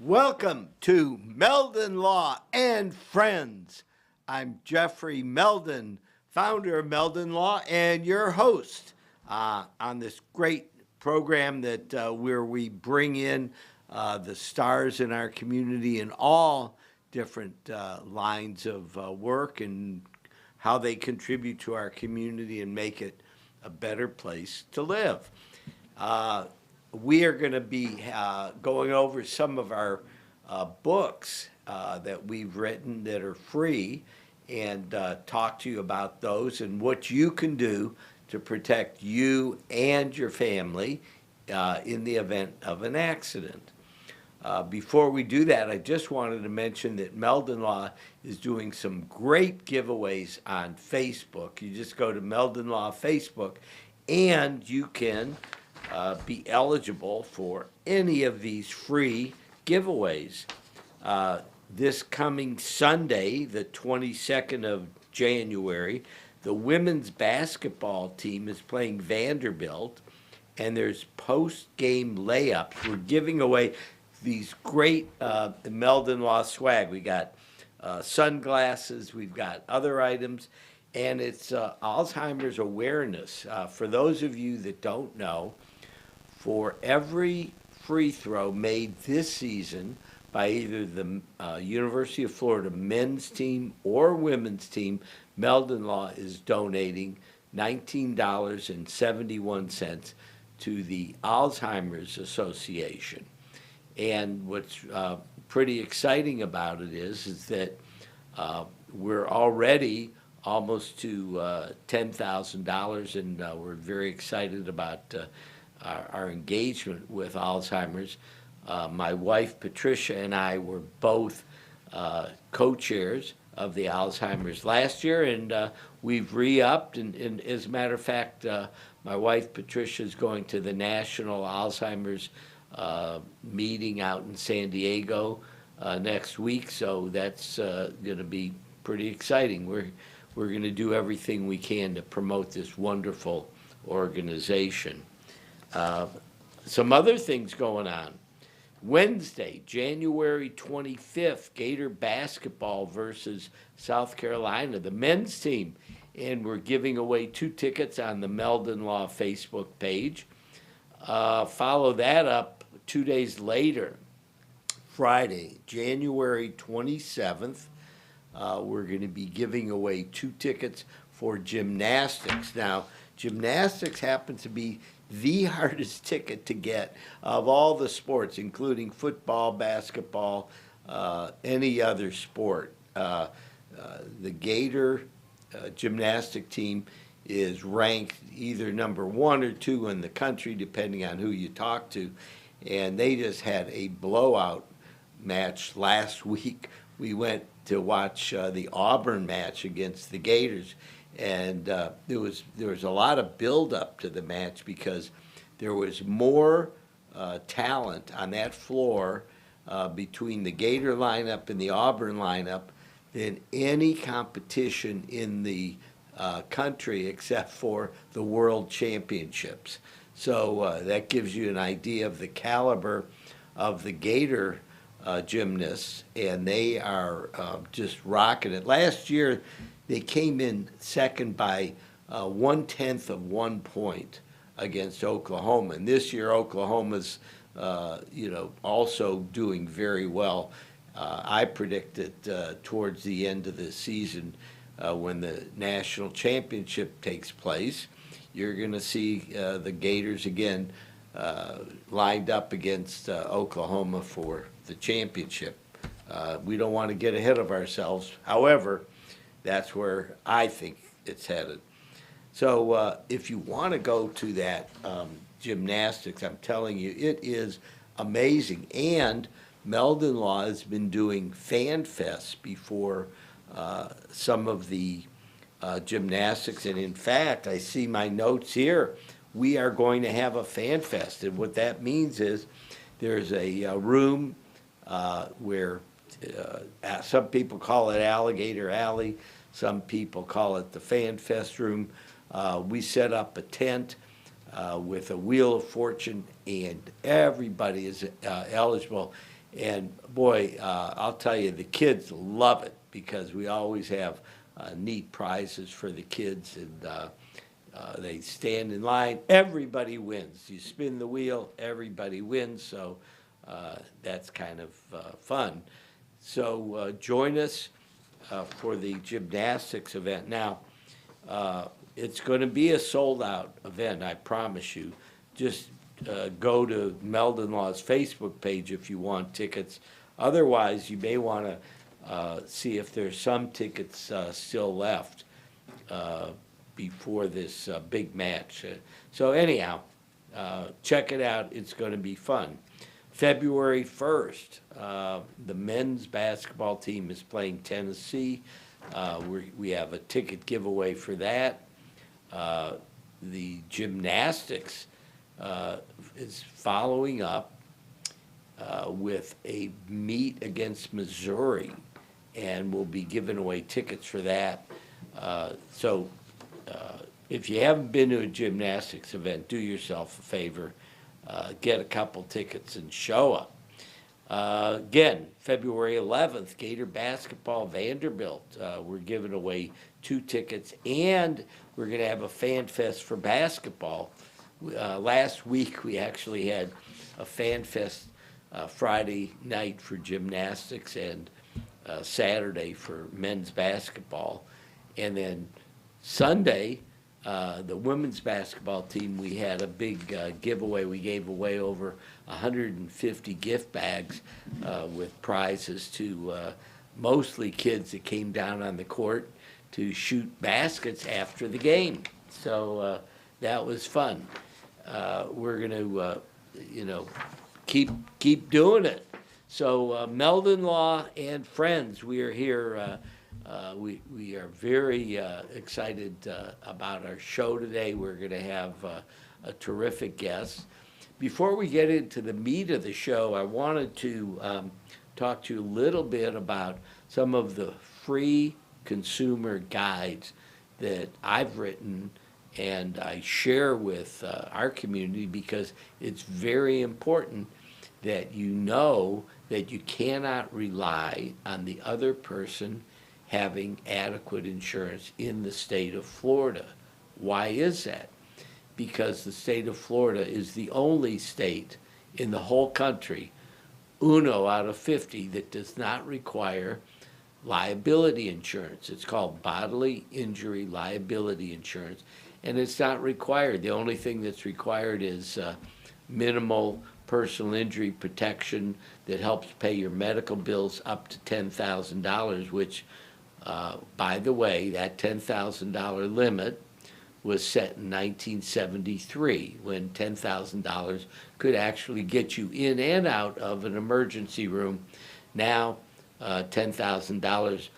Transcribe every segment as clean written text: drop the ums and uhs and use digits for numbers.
Welcome to Meldon Law and Friends. I'm Jeffrey Meldon, founder of Meldon Law, and your host on this great program that where we bring in the stars in our community in all different lines of work and how they contribute to our community and make it a better place to live. We are going to be going over some of our books that we've written that are free and talk to you about those and what you can do to protect you and your family in the event of an accident. Before we do that, I just wanted to mention that Meldon Law is doing some great giveaways on Facebook. You just go to Meldon Law Facebook and you can be eligible for any of these free giveaways. This coming Sunday, the 22nd of January, the women's basketball team is playing Vanderbilt, and there's post-game layups. We're giving away these great Meldon Law swag. We got sunglasses, we've got other items, and it's Alzheimer's awareness. For those of you that don't know, for every free throw made this season by either the University of Florida men's team or women's team, Meldon Law is donating $19.71 to the Alzheimer's Association. And what's pretty exciting about it is that we're already almost to $10,000, and we're very excited about our engagement with Alzheimer's. My wife Patricia and I were both co-chairs of the Alzheimer's last year, and we've re-upped, and as a matter of fact, my wife Patricia is going to the National Alzheimer's meeting out in San Diego next week, so that's going to be pretty exciting. We're going to do everything we can to promote this wonderful organization. Some other things going on. Wednesday, January 25th, Gator basketball versus South Carolina, the men's team. And we're giving away 2 tickets on the Meldon Law Facebook page. Follow that up 2 days later, Friday, January 27th. We're going to be giving away 2 tickets for gymnastics. Now, gymnastics happens to be the hardest ticket to get of all the sports, including football, basketball, any other sport. The Gator gymnastic team is ranked either number 1 or 2 in the country, depending on who you talk to. And they just had a blowout match last week. We went to watch the Auburn match against the Gators, and there was a lot of build-up to the match because there was more talent on that floor between the Gator lineup and the Auburn lineup than any competition in the country except for the World Championships. So that gives you an idea of the caliber of the Gator gymnasts, and they are just rocking it. Last year, they came in second by 1/10 of 1 point against Oklahoma, and this year Oklahoma's also doing very well. I predicted towards the end of the season, when the national championship takes place, you're going to see the Gators again lined up against Oklahoma for the championship. We don't want to get ahead of ourselves. However, that's where I think it's headed. So if you want to go to that gymnastics, I'm telling you, it is amazing. And Meldon Law has been doing fan fests before some of the gymnastics. And in fact, I see my notes here. We are going to have a fan fest. And what that means is there's a room where some people call it Alligator Alley. Some people call it the Fan Fest room. We set up a tent with a Wheel of Fortune, and everybody is eligible. And boy, I'll tell you, the kids love it because we always have neat prizes for the kids, and they stand in line. Everybody wins. You spin the wheel, everybody wins. So that's kind of fun. So join us for the gymnastics event. Now, it's going to be a sold-out event, I promise you. Just go to Meldon Law's Facebook page if you want tickets. Otherwise, you may want to see if there's some tickets still left before this big match. So anyhow, check it out. It's going to be fun. February 1st, the men's basketball team is playing Tennessee. We have a ticket giveaway for that. The gymnastics is following up with a meet against Missouri, and we'll be giving away tickets for that. So if you haven't been to a gymnastics event, do yourself a favor. Get a couple tickets and show up. Again, February 11th, Gator Basketball Vanderbilt. We're giving away 2 tickets, and we're going to have a fan fest for basketball. Last week, we actually had a fan fest Friday night for gymnastics and Saturday for men's basketball. And then Sunday, the women's basketball team, we had a big giveaway. We gave away over 150 gift bags with prizes to mostly kids that came down on the court to shoot baskets after the game. So that was fun. We're going to, keep doing it. So Meldon Law and Friends, we are here. We are very excited about our show today. We're going to have a terrific guest. Before we get into the meat of the show, I wanted to talk to you a little bit about some of the free consumer guides that I've written and I share with our community, because it's very important that you know that you cannot rely on the other person having adequate insurance in the state of Florida. Why is that? Because the state of Florida is the only state in the whole country, uno out of 50, that does not require liability insurance. It's called bodily injury liability insurance, and it's not required. The only thing that's required is minimal personal injury protection that helps pay your medical bills up to $10,000, which, by the way, that $10,000 limit was set in 1973, when $10,000 could actually get you in and out of an emergency room. Now, $10,000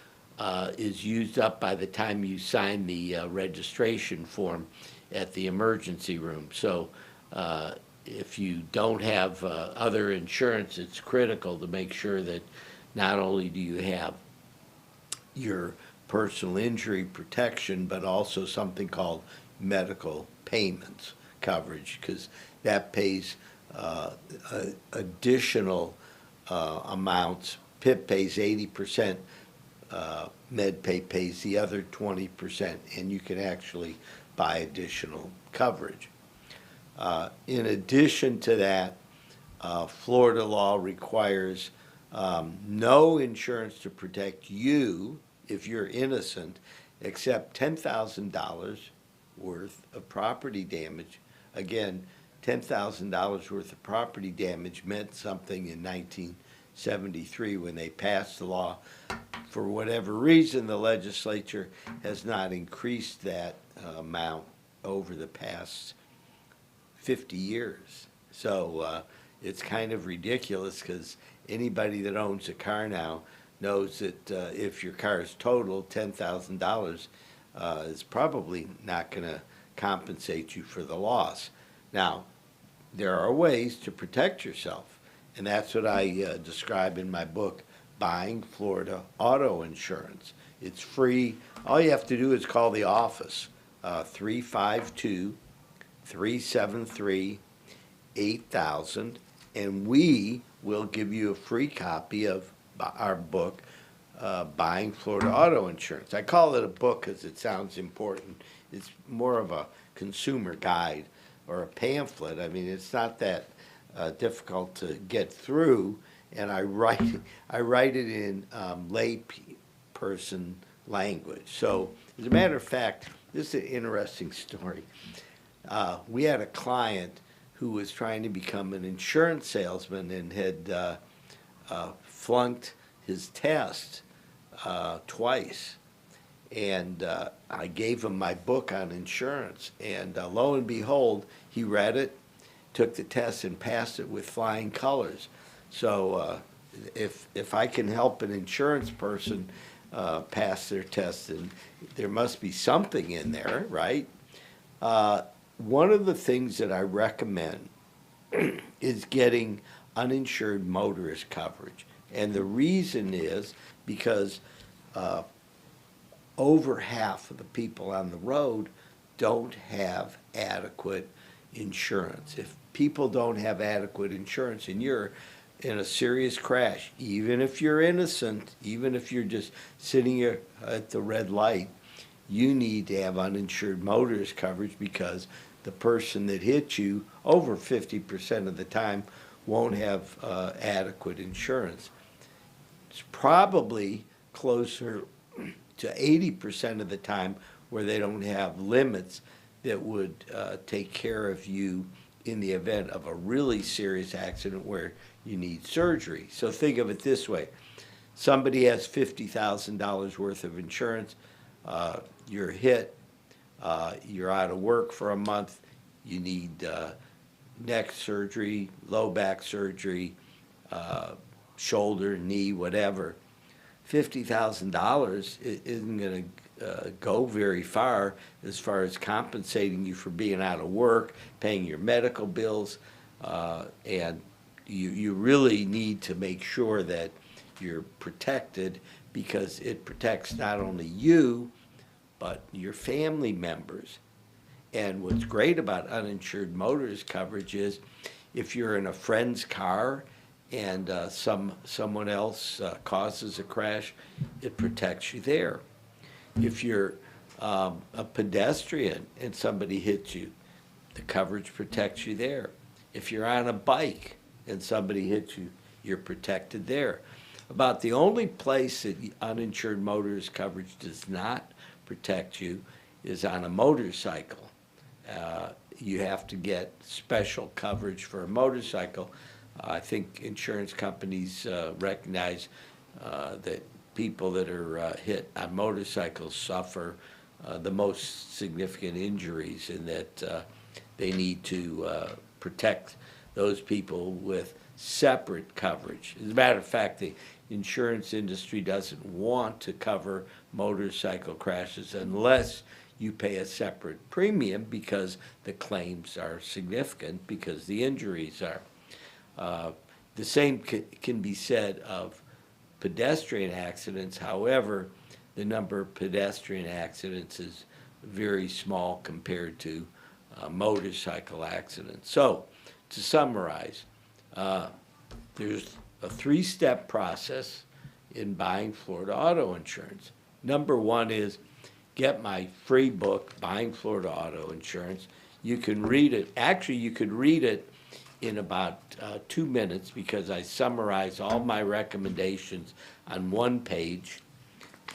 is used up by the time you sign the registration form at the emergency room. So if you don't have other insurance, it's critical to make sure that not only do you have your personal injury protection, but also something called medical payments coverage, because that pays additional amounts. PIP pays 80%, MedPay pays the other 20%, and you can actually buy additional coverage. In addition to that, Florida law requires no insurance to protect you if you're innocent, except $10,000 worth of property damage. Again, $10,000 worth of property damage meant something in 1973 when they passed the law. For whatever reason, the legislature has not increased that amount over the past 50 years. So it's kind of ridiculous, because anybody that owns a car now knows that if your car is totaled, $10,000 is probably not going to compensate you for the loss. Now, there are ways to protect yourself, and that's what I describe in my book, Buying Florida Auto Insurance. It's free. All you have to do is call the office, 352-373-8000, and we we'll give you a free copy of our book, Buying Florida Auto Insurance. I call it a book because it sounds important. It's more of a consumer guide or a pamphlet. I mean, it's not that difficult to get through, and I write it in lay person language. So, as a matter of fact, this is an interesting story. We had a client who was trying to become an insurance salesman and had flunked his test twice. And I gave him my book on insurance. And lo and behold, he read it, took the test, and passed it with flying colors. So if I can help an insurance person pass their test, then there must be something in there, right? One of the things that I recommend is getting uninsured motorist coverage. And the reason is because over half of the people on the road don't have adequate insurance. If people don't have adequate insurance and you're in a serious crash, even if you're innocent, even if you're just sitting here at the red light, you need to have uninsured motorist coverage because the person that hit you over 50% of the time won't have adequate insurance. It's probably closer to 80% of the time where they don't have limits that would take care of you in the event of a really serious accident where you need surgery. So think of it this way. Somebody has $50,000 worth of insurance. You're hit. You're out of work for a month. You need neck surgery, low back surgery, shoulder, knee, whatever. $50,000 isn't going to go very far as compensating you for being out of work, paying your medical bills, and you really need to make sure that you're protected because it protects not only you, but your family members. And what's great about uninsured motorist coverage is if you're in a friend's car and someone else causes a crash, it protects you there. If you're a pedestrian and somebody hits you, the coverage protects you there. If you're on a bike and somebody hits you, you're protected there. About the only place that uninsured motorist coverage does not protect you is on a motorcycle. You have to get special coverage for a motorcycle. I think insurance companies recognize that people that are hit on motorcycles suffer the most significant injuries, and that they need to protect those people with separate coverage. As a matter of fact, the insurance industry doesn't want to cover motorcycle crashes unless you pay a separate premium because the claims are significant, because the injuries are. The same can be said of pedestrian accidents. However, the number of pedestrian accidents is very small compared to motorcycle accidents. So, to summarize, there's a three-step process in buying Florida auto insurance. Number one is get my free book, Buying Florida Auto Insurance. You can read it. Actually, you could read it in about 2 minutes because I summarize all my recommendations on one page,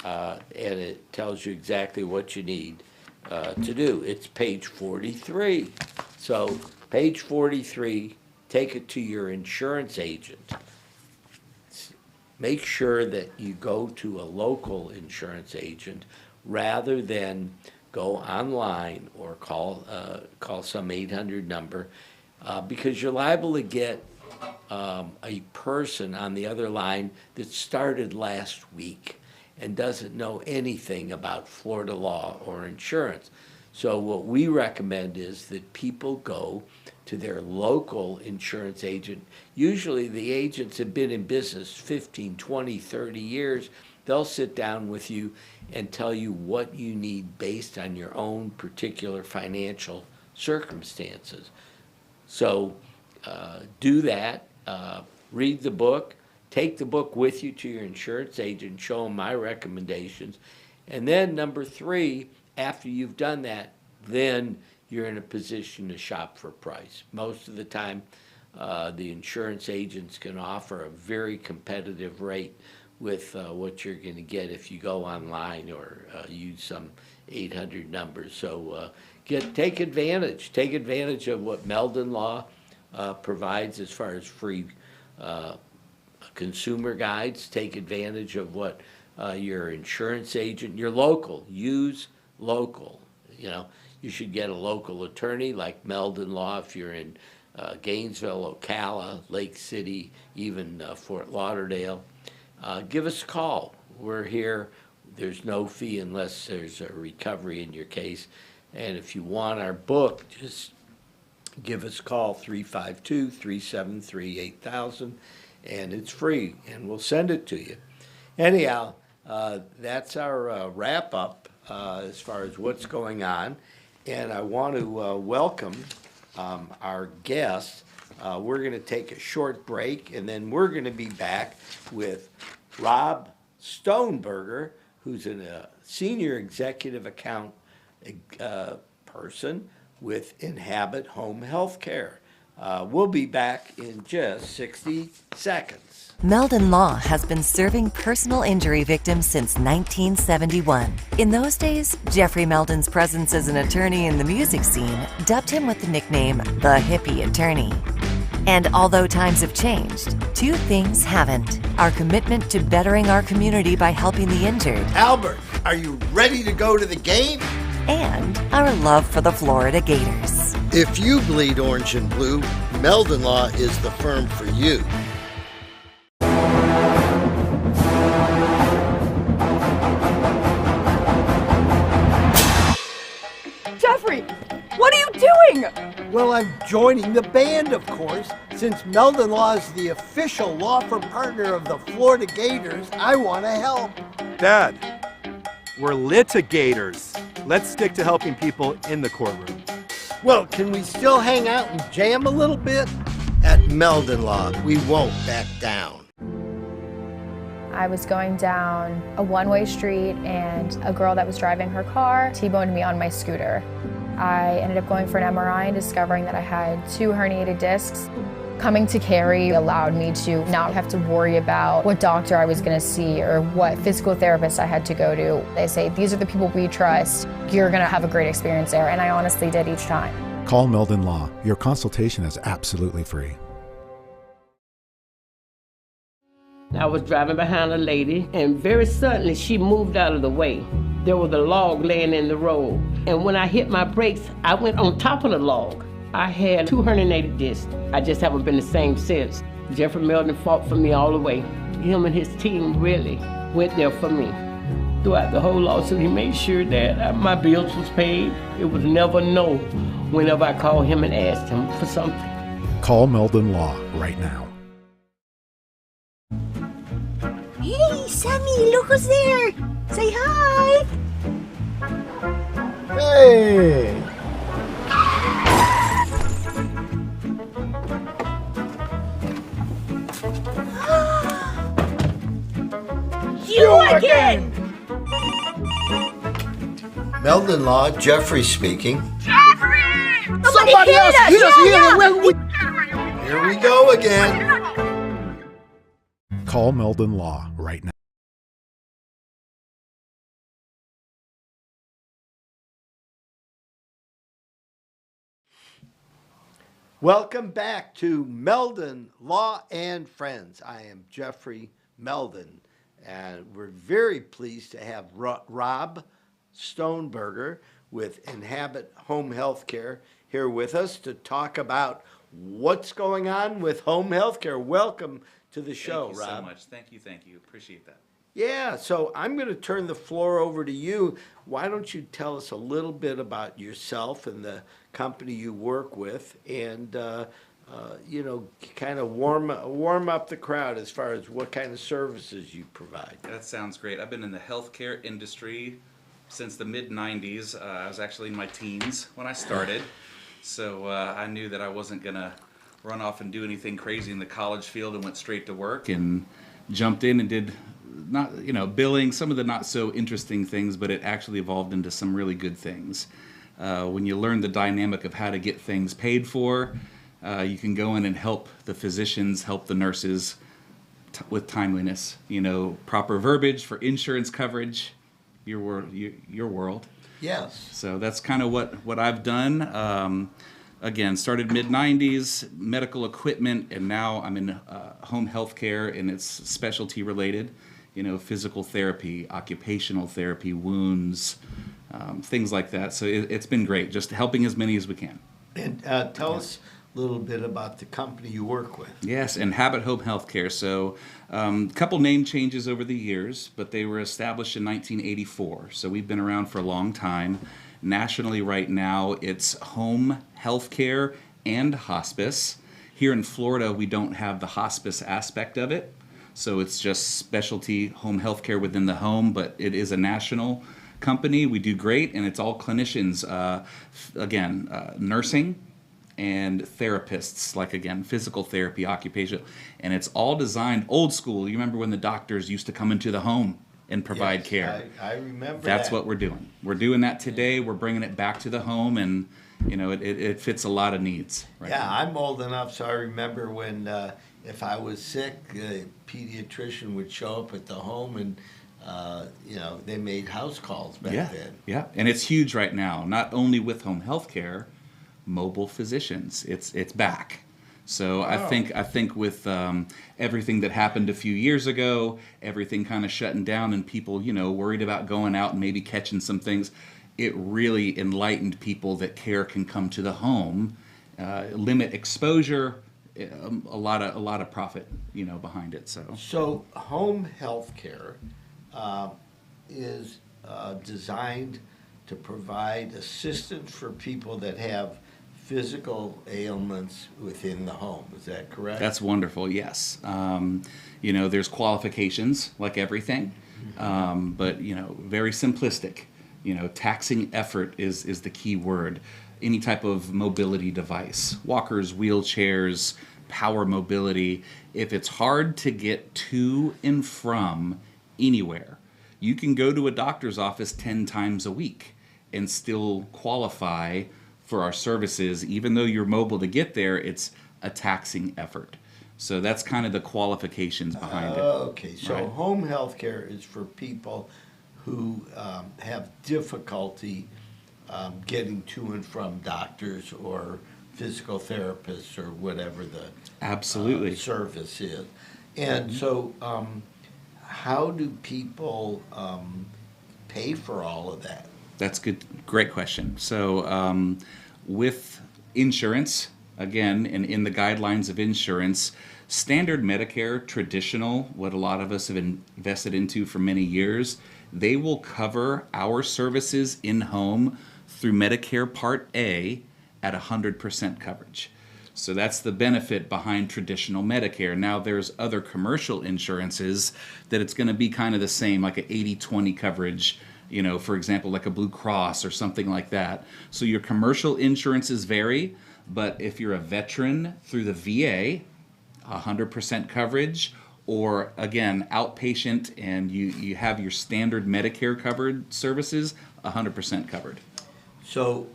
and it tells you exactly what you need to do. It's page 43. So page 43, take it to your insurance agent. Make sure that you go to a local insurance agent rather than go online or call some 800 number because you're liable to get a person on the other line that started last week and doesn't know anything about Florida law or insurance. So what we recommend is that people go to their local insurance agent. Usually the agents have been in business 15, 20, 30 years. They'll sit down with you and tell you what you need based on your own particular financial circumstances. So do that. read the book, take the book with you to your insurance agent, show them my recommendations. And then number 3, after you've done that, then you're in a position to shop for price. Most of the time, the insurance agents can offer a very competitive rate with what you're going to get if you go online or use some 800 numbers. So take advantage of what Meldon Law provides as far as free consumer guides. Take advantage of what your insurance agent, your local, use local. You should get a local attorney like Meldon Law if you're in Gainesville, Ocala, Lake City, even Fort Lauderdale. Give us a call. We're here. There's no fee unless there's a recovery in your case. And if you want our book, just give us a call, 352-373-8000, and it's free, and we'll send it to you. Anyhow, that's our wrap-up as far as what's going on. And I want to welcome our guest. We're going to take a short break, and then we're going to be back with Rob Stoneberger, who's a senior executive account person with Enhabit Home Health Care. We'll be back in just 60 seconds. Meldon Law has been serving personal injury victims since 1971. In those days, Jeffrey Meldon's presence as an attorney in the music scene dubbed him with the nickname the Hippie Attorney. And although times have changed, 2 things haven't: our commitment to bettering our community by helping the injured, Albert, are you ready to go to the game? and our love for the Florida Gators. If you bleed orange and blue, Meldon Law is the firm for you. Jeffrey, what are you doing? Well, I'm joining the band, of course. Since Meldon Law is the official law firm partner of the Florida Gators, I want to help. Dad, we're litigators. Let's stick to helping people in the courtroom. Well, can we still hang out and jam a little bit? At Meldon Law, we won't back down. I was going down a one-way street and a girl that was driving her car T-boned me on my scooter. I ended up going for an MRI and discovering that I had 2 herniated discs. Coming to Cary allowed me to not have to worry about what doctor I was going to see or what physical therapist I had to go to. They say, these are the people we trust. You're going to have a great experience there, and I honestly did each time. Call Meldon Law. Your consultation is absolutely free. I was driving behind a lady, and very suddenly she moved out of the way. There was a log laying in the road, and when I hit my brakes, I went on top of the log. I had 2 herniated discs. I just haven't been the same since. Jeffrey Meldon fought for me all the way. Him and his team really went there for me. Throughout the whole lawsuit, he made sure that my bills was paid. It was never no whenever I called him and asked him for something. Call Meldon Law right now. Hey, Sammy, look who's there. Say hi. Hey! You again! Meldon Law, Jeffrey speaking. Jeffrey! Somebody else hit us here! Here we go again. Call Meldon Law right now. Welcome back to Meldon Law and Friends. I am Jeffrey Meldon, and we're very pleased to have Rob Stoneberger with Enhabit Home Health Care here with us to talk about what's going on with home health care. Welcome to the show, Rob. Thank you so much. Thank you. Appreciate that. Yeah, so I'm going to turn the floor over to you. Why don't you tell us a little bit about yourself and the company you work with, and kind of warm up the crowd as far as what kind of services you provide. That sounds great. I've been in the healthcare industry since the mid-90s. I was actually in my teens when I started, so I knew that I wasn't going to run off and do anything crazy in the college field and went straight to work and jumped in and did billing, some of the not so interesting things, but it actually evolved into some really good things. When you learn the dynamic of how to get things paid for, you can go in and help the physicians, help the nurses with timeliness, proper verbiage for insurance coverage, your world. Yes. So that's kind of what I've done. Again, started mid-90s, medical equipment, and now I'm in home health care, and it's specialty related, physical therapy, occupational therapy, wounds, things like that. So it's been great, just helping as many as we can. And tell us a little bit about the company you work with. Yes, Enhabit Home Health Care. So a couple name changes over the years, but they were established in 1984. So we've been around for a long time. Nationally right now, it's home health care and hospice. Here in Florida, we don't have the hospice aspect of it. So it's just specialty home health care within the home, but it is a national company. We do great, and it's all clinicians. Nursing and therapists, like again, physical therapy, occupational, and it's all designed old school. You remember when the doctors used to come into the home and provide care? I remember That's that. what we're doing. We're doing that today. We're bringing it back to the home, and it fits a lot of needs. Right now. I'm old enough, so I remember when if I was sick, a pediatrician would show up at the home, and they made house calls back then. Yeah, and it's huge right now. Not only with home health care, mobile physicians. It's back. So I think with everything that happened a few years ago, everything kind of shutting down, and people worried about going out and maybe catching some things, it really enlightened people that care can come to the home, limit exposure, a lot of profit behind it. So home health care is designed to provide assistance for people that have physical ailments within the home. Is that correct? That's wonderful, yes. There's qualifications like everything, but very simplistic. Taxing effort is the key word. Any type of mobility device, walkers, wheelchairs, power mobility. If it's hard to get to and from anywhere, you can go to a doctor's office 10 times a week and still qualify for our services. Even though you're mobile to get there, it's a taxing effort. So that's kind of the qualifications behind it. Okay, so right? Home health care is for people who have difficulty getting to and from doctors or physical therapists or whatever the Absolutely. Service is. And so how do people pay for all of that? That's good. Great question. So with insurance, again, and in the guidelines of insurance, standard Medicare, traditional, what a lot of us have invested into for many years, they will cover our services in-home through Medicare Part A at 100% coverage. So that's the benefit behind traditional Medicare. Now there's other commercial insurances that it's going to be kind of the same, like an 80-20 coverage, for example, like a Blue Cross or something like that. So your commercial insurances vary, but if you're a veteran through the VA, 100% coverage, or again, outpatient and you have your standard Medicare covered services, 100% covered. So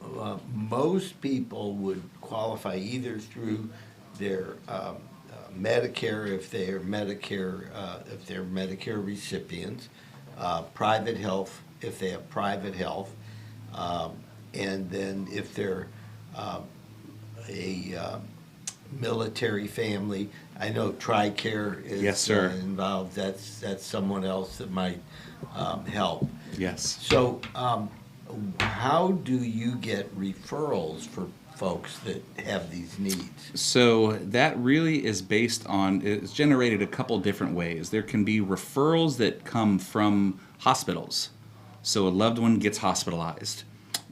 most people would qualify either through their Medicare if they're Medicare recipients, private health if they have private health, and then if they're a military family. I know TRICARE is Yes, sir. Involved. That's someone else that might help. Yes. So how do you get referrals for folks that have these needs? So that really is based on, it's generated a couple different ways. There can be referrals that come from hospitals. So a loved one gets hospitalized.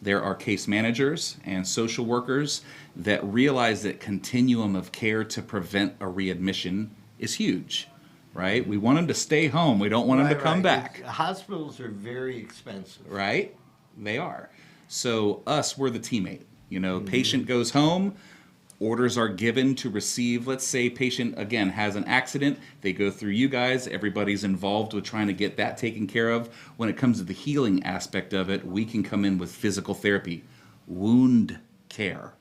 There are case managers and social workers that realize that continuum of care to prevent a readmission is huge, right? We want them to stay home. We don't want them to come back. Hospitals are very expensive. Right? They are. So we're the teammate. Patient goes home, Orders are given to receive, let's say patient, again, has an accident. They go through you guys. Everybody's involved with trying to get that taken care of. When it comes to the healing aspect of it, we can come in with physical therapy, wound care,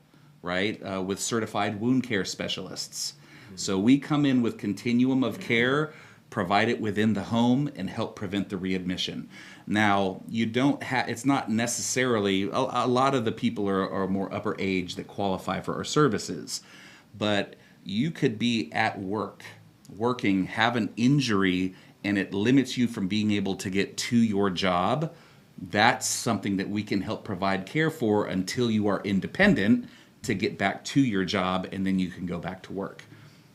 right, with certified wound care specialists. So we come in with continuum of care, provide it within the home, and help prevent the readmission. Now, you don't have, it's not necessarily, a lot of the people are more upper age that qualify for our services, but you could be at work, working, have an injury, and it limits you from being able to get to your job. That's something that we can help provide care for until you are independent to get back to your job, and then you can go back to work.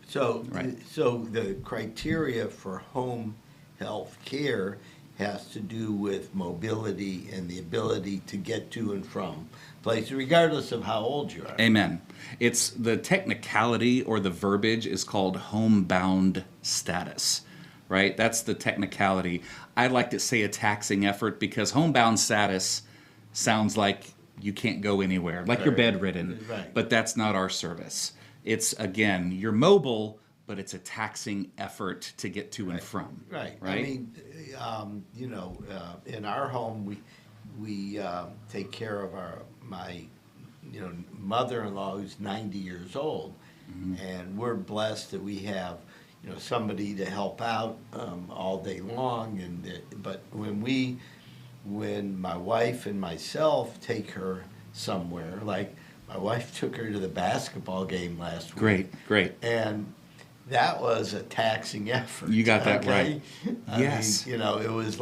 So, Right. so the criteria for home health care has to do with mobility and the ability to get to and from places, regardless of how old you are. Amen. It's the technicality, or the verbiage is called homebound status, right? That's the technicality. I like to say a taxing effort, because homebound status sounds like you can't go anywhere, like you're bedridden, Right. but that's not our service. It's, again, you're mobile, but it's a taxing effort to get to and from. Right. Right. I mean, in our home, we take care of my mother-in-law who's 90 years old, and we're blessed that we have somebody to help out all day long. But when my wife and myself take her somewhere, like my wife took her to the basketball game last week. Great. And that was a taxing effort. You got that right. Yes. It was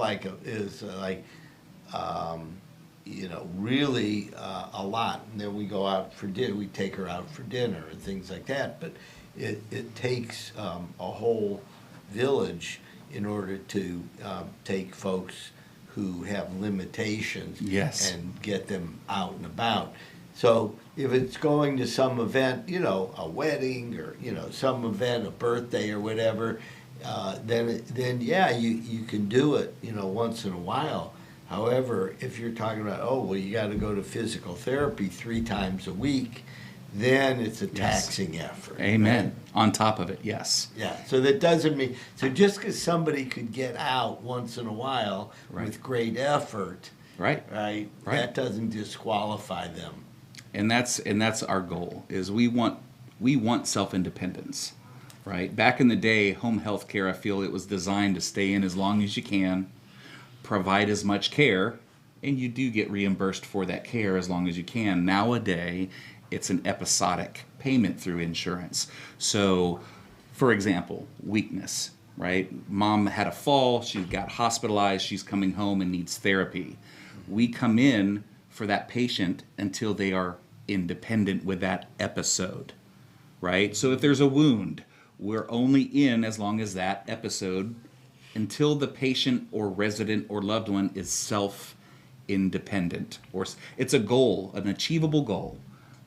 really a lot. And then we go out for dinner. We take her out for dinner and things like that. But it takes a whole village in order to take folks who have limitations Yes. and get them out and about. So if it's going to some event, a wedding or, some event, a birthday or whatever, then yeah, you can do it, once in a while. However, if you're talking about, you got to go to physical therapy 3 times a week, then it's a taxing effort. Amen. Right? On top of it, yes. Yeah, so that doesn't mean, so just because somebody could get out once in a while with great effort, Right. that doesn't disqualify them. And that's our goal, is we want self-independence, right? Back in the day, home health care, I feel it was designed to stay in as long as you can, provide as much care, and you do get reimbursed for that care as long as you can. Nowadays, it's an episodic payment through insurance. So, for example, weakness, right? Mom had a fall, she got hospitalized, she's coming home and needs therapy. We come in for that patient until they are independent with that episode, right? So if there's a wound, we're only in as long as that episode, until the patient or resident or loved one is self-independent. Or it's a goal, an achievable goal,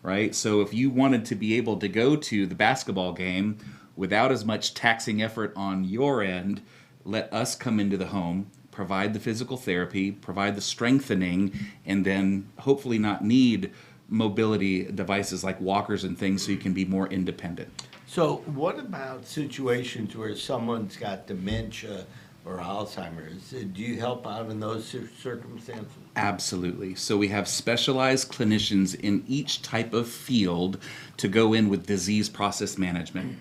right? So if you wanted to be able to go to the basketball game without as much taxing effort on your end, let us come into the home, provide the physical therapy, provide the strengthening, and then hopefully not need mobility devices like walkers and things, so you can be more independent. So what about situations where someone's got dementia or Alzheimer's? Do you help out in those circumstances? Absolutely. So we have specialized clinicians in each type of field to go in with disease process management.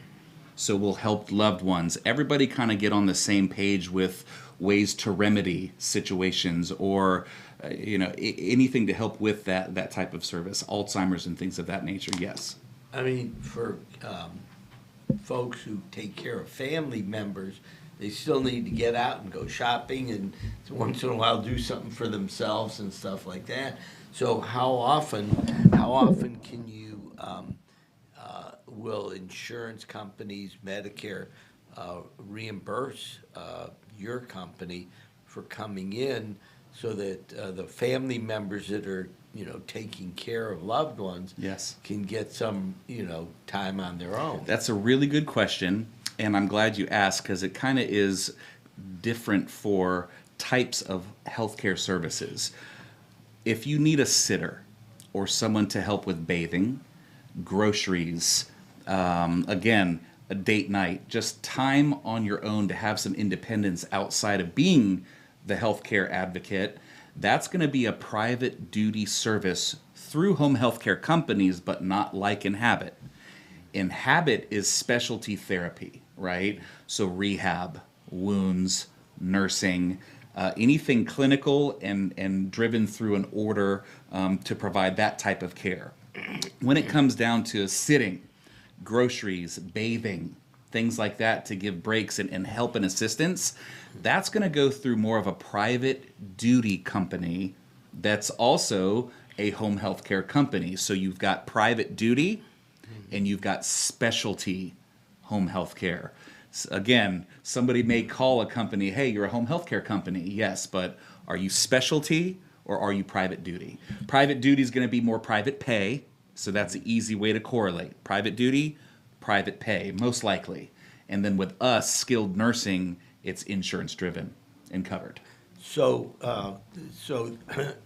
So we'll help loved ones. Everybody kind of get on the same page with ways to remedy situations, or anything to help with that type of service, Alzheimer's and things of that nature. Yes. I mean, for folks who take care of family members, they still need to get out and go shopping, and once in a while do something for themselves and stuff like that. So how often can you will insurance companies, Medicare, reimburse your company for coming in, so that the family members that are taking care of loved ones can get some time on their own? That's a really good question, and I'm glad you asked, because it kind of is different for types of healthcare services. If you need a sitter or someone to help with bathing, groceries, again, a date night, just time on your own to have some independence outside of being the healthcare advocate. That's going to be a private duty service through home healthcare companies, but not like Enhabit. Enhabit is specialty therapy, right? So rehab, wounds, nursing, anything clinical and driven through an order to provide that type of care. When it comes down to sitting, groceries, bathing, things like that to give breaks and help and assistance, that's going to go through more of a private duty company that's also a home health care company. So you've got private duty and you've got specialty home health care. Again, somebody may call a company, hey, you're a home health care company. Yes, but are you specialty or are you private duty? Private duty is going to be more private pay, so that's an easy way to correlate. Private duty, private pay, most likely. And then with us, skilled nursing, it's insurance driven and covered. So,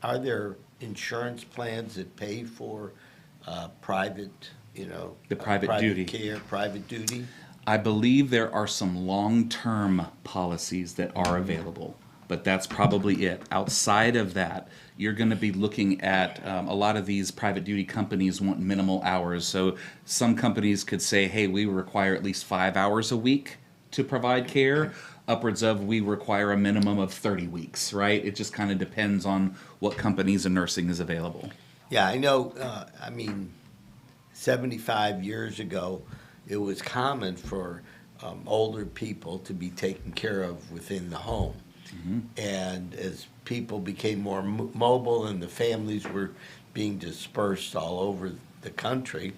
are there insurance plans that pay for private, The private duty care, private duty? I believe there are some long-term policies that are available, but that's probably it. Outside of that, you're going to be looking at a lot of these private duty companies want minimal hours. So some companies could say, hey, we require at least 5 hours a week to provide care. Upwards of we require a minimum of 30 weeks, right? It just kind of depends on what companies and nursing is available. Yeah, I know. 75 years ago, it was common for older people to be taken care of within the home. Mm-hmm. And as people became more mobile and the families were being dispersed all over the country,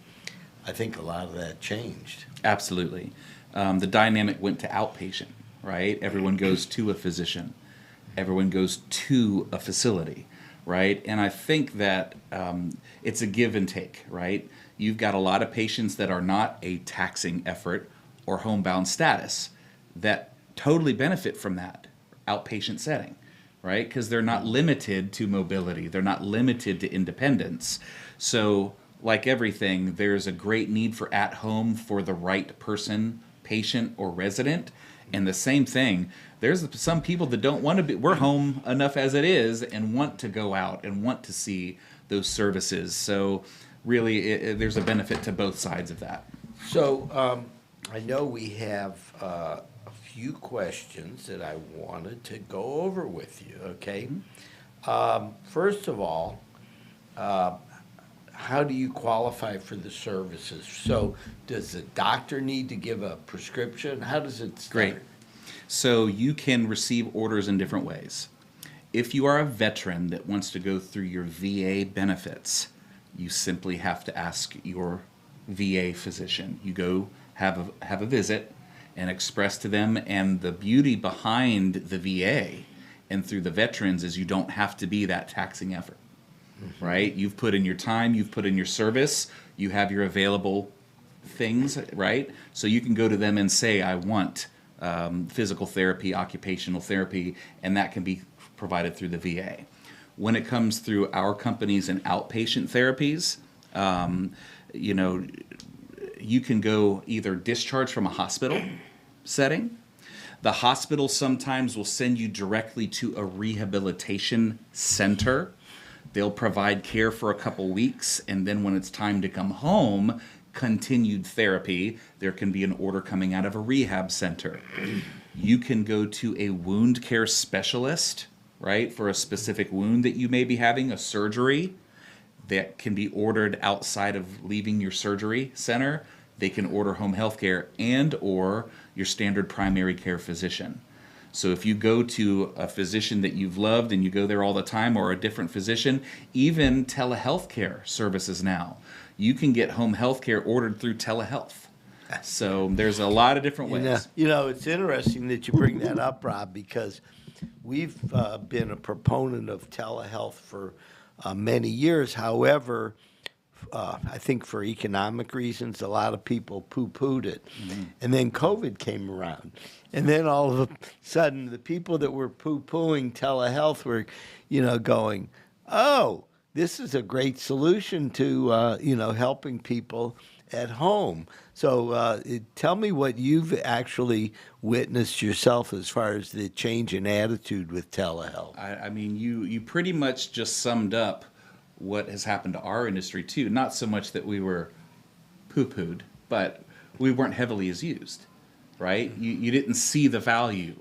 I think a lot of that changed. Absolutely. The dynamic went to outpatient, right? Everyone goes to a physician. Everyone goes to a facility, right? And I think that it's a give and take, right? You've got a lot of patients that are not a taxing effort or homebound status that totally benefit from that outpatient setting, right? Because they're not limited to mobility. They're not limited to independence. So like everything, there's a great need for at home for the right person, patient, or resident. And the same thing, there's some people that don't want to be, we're home enough as it is and want to go out and want to see those services. So really, there's a benefit to both sides of that. So I know we have a few questions that I wanted to go over with you, okay? Mm-hmm. First of all, how do you qualify for the services? So does the doctor need to give a prescription? How does it start? Great. So you can receive orders in different ways. If you are a veteran that wants to go through your VA benefits, you simply have to ask your VA physician. You go have a visit and express to them, and the beauty behind the VA and through the veterans is you don't have to be that taxing effort, mm-hmm. right? You've put in your time, you've put in your service, you have your available things, right? So you can go to them and say, I want physical therapy, occupational therapy, and that can be provided through the VA. When it comes through our companies and outpatient therapies, you can go either discharge from a hospital setting. The hospital sometimes will send you directly to a rehabilitation center. They'll provide care for a couple weeks, and then when it's time to come home, continued therapy. There can be an order coming out of a rehab center. You can go to a wound care specialist, right, for a specific wound that you may be having, a surgery that can be ordered outside of leaving your surgery center. They can order home health care and or your standard primary care physician. So if you go to a physician that you've loved and you go there all the time, or a different physician, even telehealth care services now, you can get home health care ordered through telehealth. So there's a lot of different ways. It's interesting that you bring that up, Rob, because we've been a proponent of telehealth for many years. However, I think for economic reasons, a lot of people poo-pooed it. Mm-hmm. And then COVID came around. And then all of a sudden, the people that were poo-pooing telehealth were, going, oh, this is a great solution to, helping people at home. So tell me what you've actually witnessed yourself as far as the change in attitude with telehealth. I mean, you pretty much just summed up what has happened to our industry too. Not so much that we were poo-pooed, but we weren't heavily as used, right? You didn't see the value.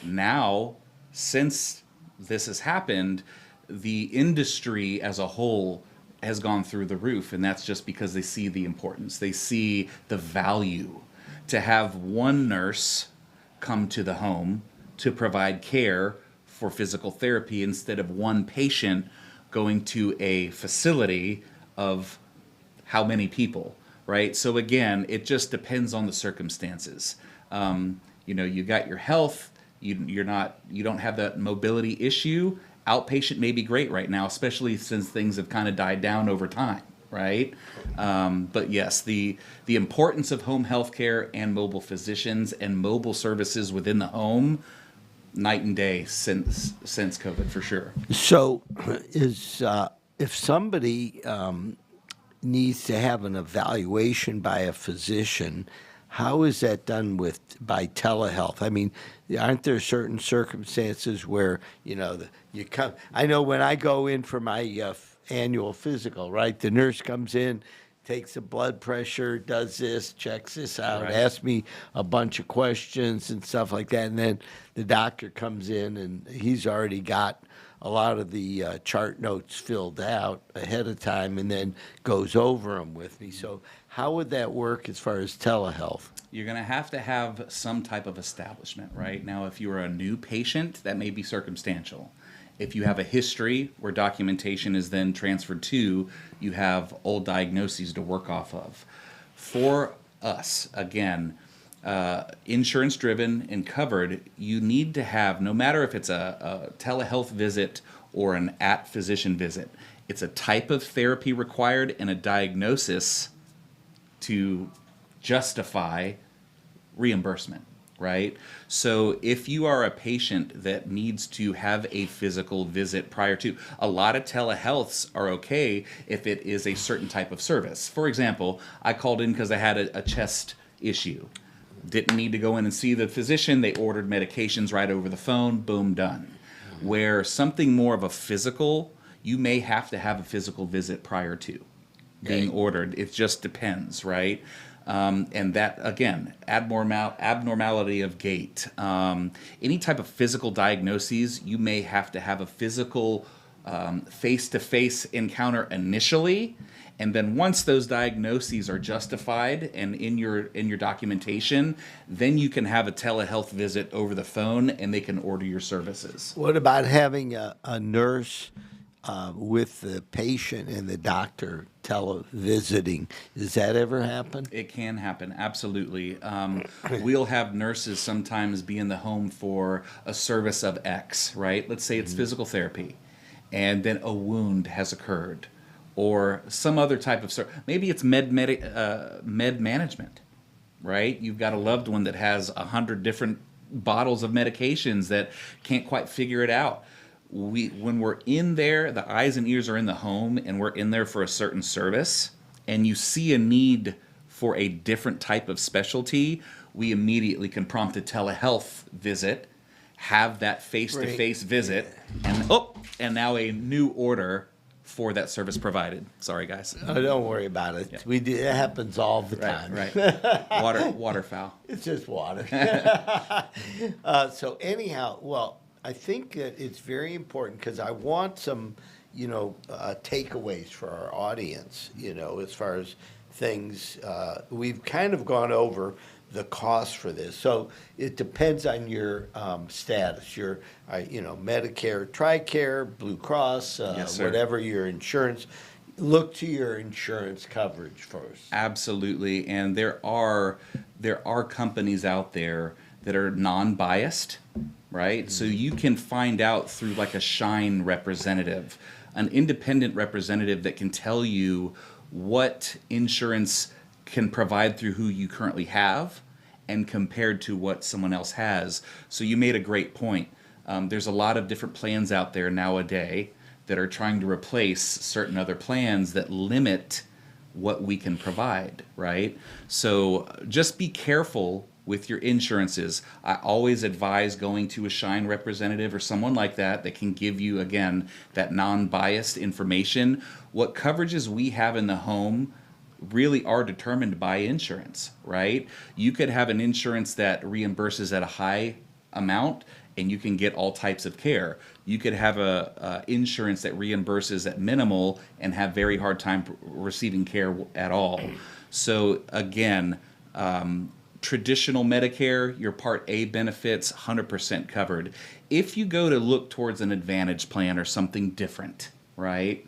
Now, since this has happened, the industry as a whole has gone through the roof, and that's just because they see the importance. They see the value to have one nurse come to the home to provide care for physical therapy instead of one patient going to a facility of how many people, right? So again, it just depends on the circumstances. You got your health, you don't have that mobility issue. Outpatient may be great right now, especially since things have kind of died down over time, right? But yes, the importance of home health care and mobile physicians and mobile services within the home, night and day since COVID for sure. So if somebody needs to have an evaluation by a physician, how is that done by telehealth? I mean, aren't there certain circumstances where, you come? I know when I go in for my annual physical, right? The nurse comes in, takes the blood pressure, does this, checks this out, Right. asks me a bunch of questions and stuff like that. And then the doctor comes in and he's already got a lot of the chart notes filled out ahead of time and then goes over them with me. So how would that work as far as telehealth? You're going to have some type of establishment, right? Now, if you're a new patient, that may be circumstantial. If you have a history where documentation is then transferred to, you have old diagnoses to work off of. For us, again, insurance driven and covered, you need to have, no matter if it's a telehealth visit or an at-physician visit, it's a type of therapy required and a diagnosis to justify reimbursement, right? So if you are a patient that needs to have a physical visit prior to, a lot of telehealths are okay if it is a certain type of service. For example, I called in because I had a chest issue. Didn't need to go in and see the physician. They ordered medications right over the phone. Boom, done. Where something more of a physical, you may have to have a physical visit prior to being ordered. It just depends, right? And that, again, abnormality of gait. Any type of physical diagnoses, you may have to have a physical face-to-face encounter initially, and then once those diagnoses are justified and in your documentation, then you can have a telehealth visit over the phone and they can order your services. What about having a nurse with the patient and the doctor televisiting? Does that ever happen? It can happen, absolutely. We'll have nurses sometimes be in the home for a service of X, right? Let's say it's physical therapy, and then a wound has occurred, or some other type of maybe it's med management, right? You've got a loved one that has 100 different bottles of medications that can't quite figure it out. When we're in there, the eyes and ears are in the home, and we're in there for a certain service, and you see a need for a different type of specialty, we immediately can prompt a telehealth visit, have that face-to-face visit, and now a new order for that service provided. Sorry, guys. Oh, don't worry about it. Yeah. It happens all the time. Right. Waterfowl. It's just water. So anyhow, well, I think that it's very important because I want some, takeaways for our audience, as far as things. We've kind of gone over the cost for this. So it depends on your status, your, Medicare, TRICARE, Blue Cross, Yes, sir. whatever your insurance. Look to your insurance coverage first. Absolutely, and there are companies out there that are non-biased, right? So you can find out through like a Shine representative, an independent representative that can tell you what insurance can provide through who you currently have and compared to what someone else has. So you made a great point. There's a lot of different plans out there nowadays that are trying to replace certain other plans that limit what we can provide, right? So just be careful with your insurances. I always advise going to a Shine representative or someone like that that can give you, again, that non-biased information. What coverages we have in the home really are determined by insurance, right? You could have an insurance that reimburses at a high amount and you can get all types of care. You could have a insurance that reimburses at minimal and have very hard time receiving care at all. So again, traditional Medicare, your Part A benefits, 100% covered. If you go to look towards an Advantage plan or something different, right?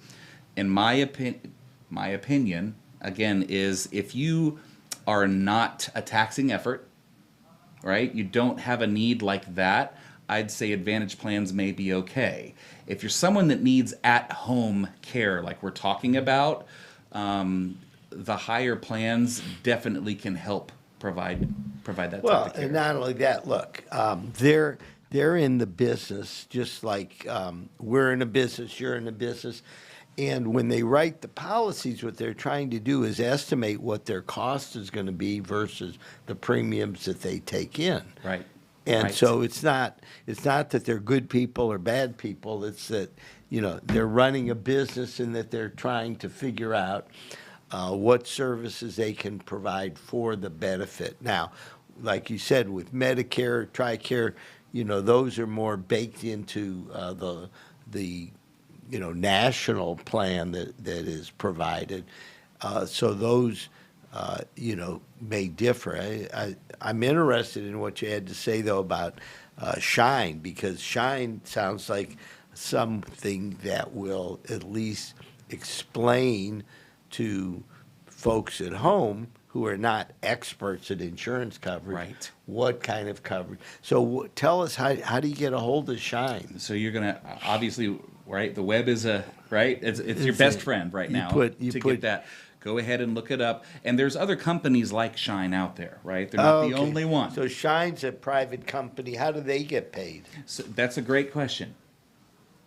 In my opinion, again, is if you are not a taxing effort, right? You don't have a need like that, I'd say Advantage plans may be okay. If you're someone that needs at-home care like we're talking about, the higher plans definitely can help provide that type of care. And not only that, look, they're in the business just like we're in a business, you're in a business. And when they write the policies, what they're trying to do is estimate what their cost is going to be versus the premiums that they take in. Right. And right. so it's not that they're good people or bad people. It's that, they're running a business and that they're trying to figure out what services they can provide for the benefit. Now, like you said, with Medicare, TRICARE, those are more baked into the national plan that is provided. So those, may differ. I'm interested in what you had to say, though, about Shine, because Shine sounds like something that will at least explain to folks at home who are not experts at insurance coverage, right, what kind of coverage. So tell us, how do you get a hold of Shine? So you're going to, obviously, right, the web is it's your best friend right now to get that. Go ahead and look it up. And there's other companies like Shine out there, right? They're not the only one. So Shine's a private company. How do they get paid? So that's a great question.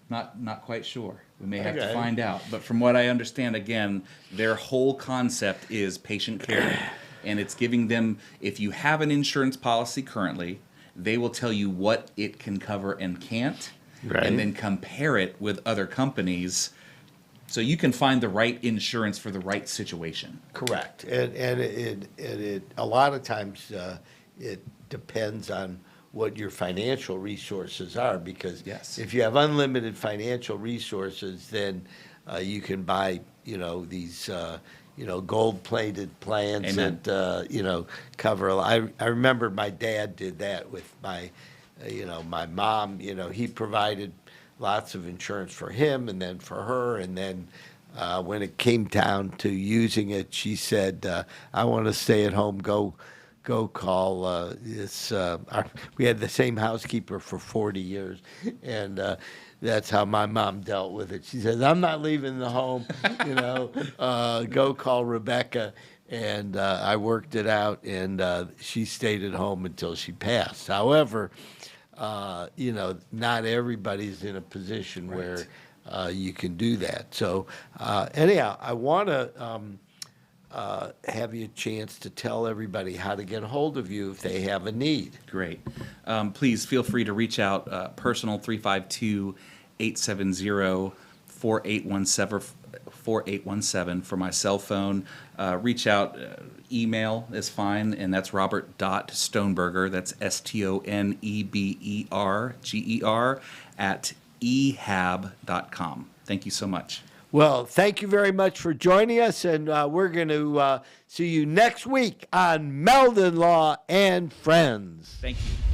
Not quite sure. We may have to find out. But from what I understand, again, their whole concept is patient care. And it's giving them, if you have an insurance policy currently, they will tell you what it can cover and can't. Right. And then compare it with other companies so you can find the right insurance for the right situation. Correct. And it a lot of times it depends on what your financial resources are, because if you have unlimited financial resources, then you can buy these gold-plated plans that cover a lot. I remember my dad did that with my mom. He provided lots of insurance for him and then for her, and then when it came down to using it, she said, I want to stay at home, go call this. We had the same housekeeper for 40 years, and that's how my mom dealt with it. She says, I'm not leaving the home, go call Rebecca. And I worked it out, and she stayed at home until she passed. However, not everybody's in a position where you can do that. So anyhow, I want to have you a chance to tell everybody how to get a hold of you if they have a need. Great. Please feel free to reach out, personal 352-870-4817 for my cell phone. Reach out, email is fine, and that's Robert.Stoneberger, that's STONEBERGER at ehab.com. Thank you so much. Well, thank you very much for joining us, and we're going to see you next week on Meldon Law and Friends. Thank you.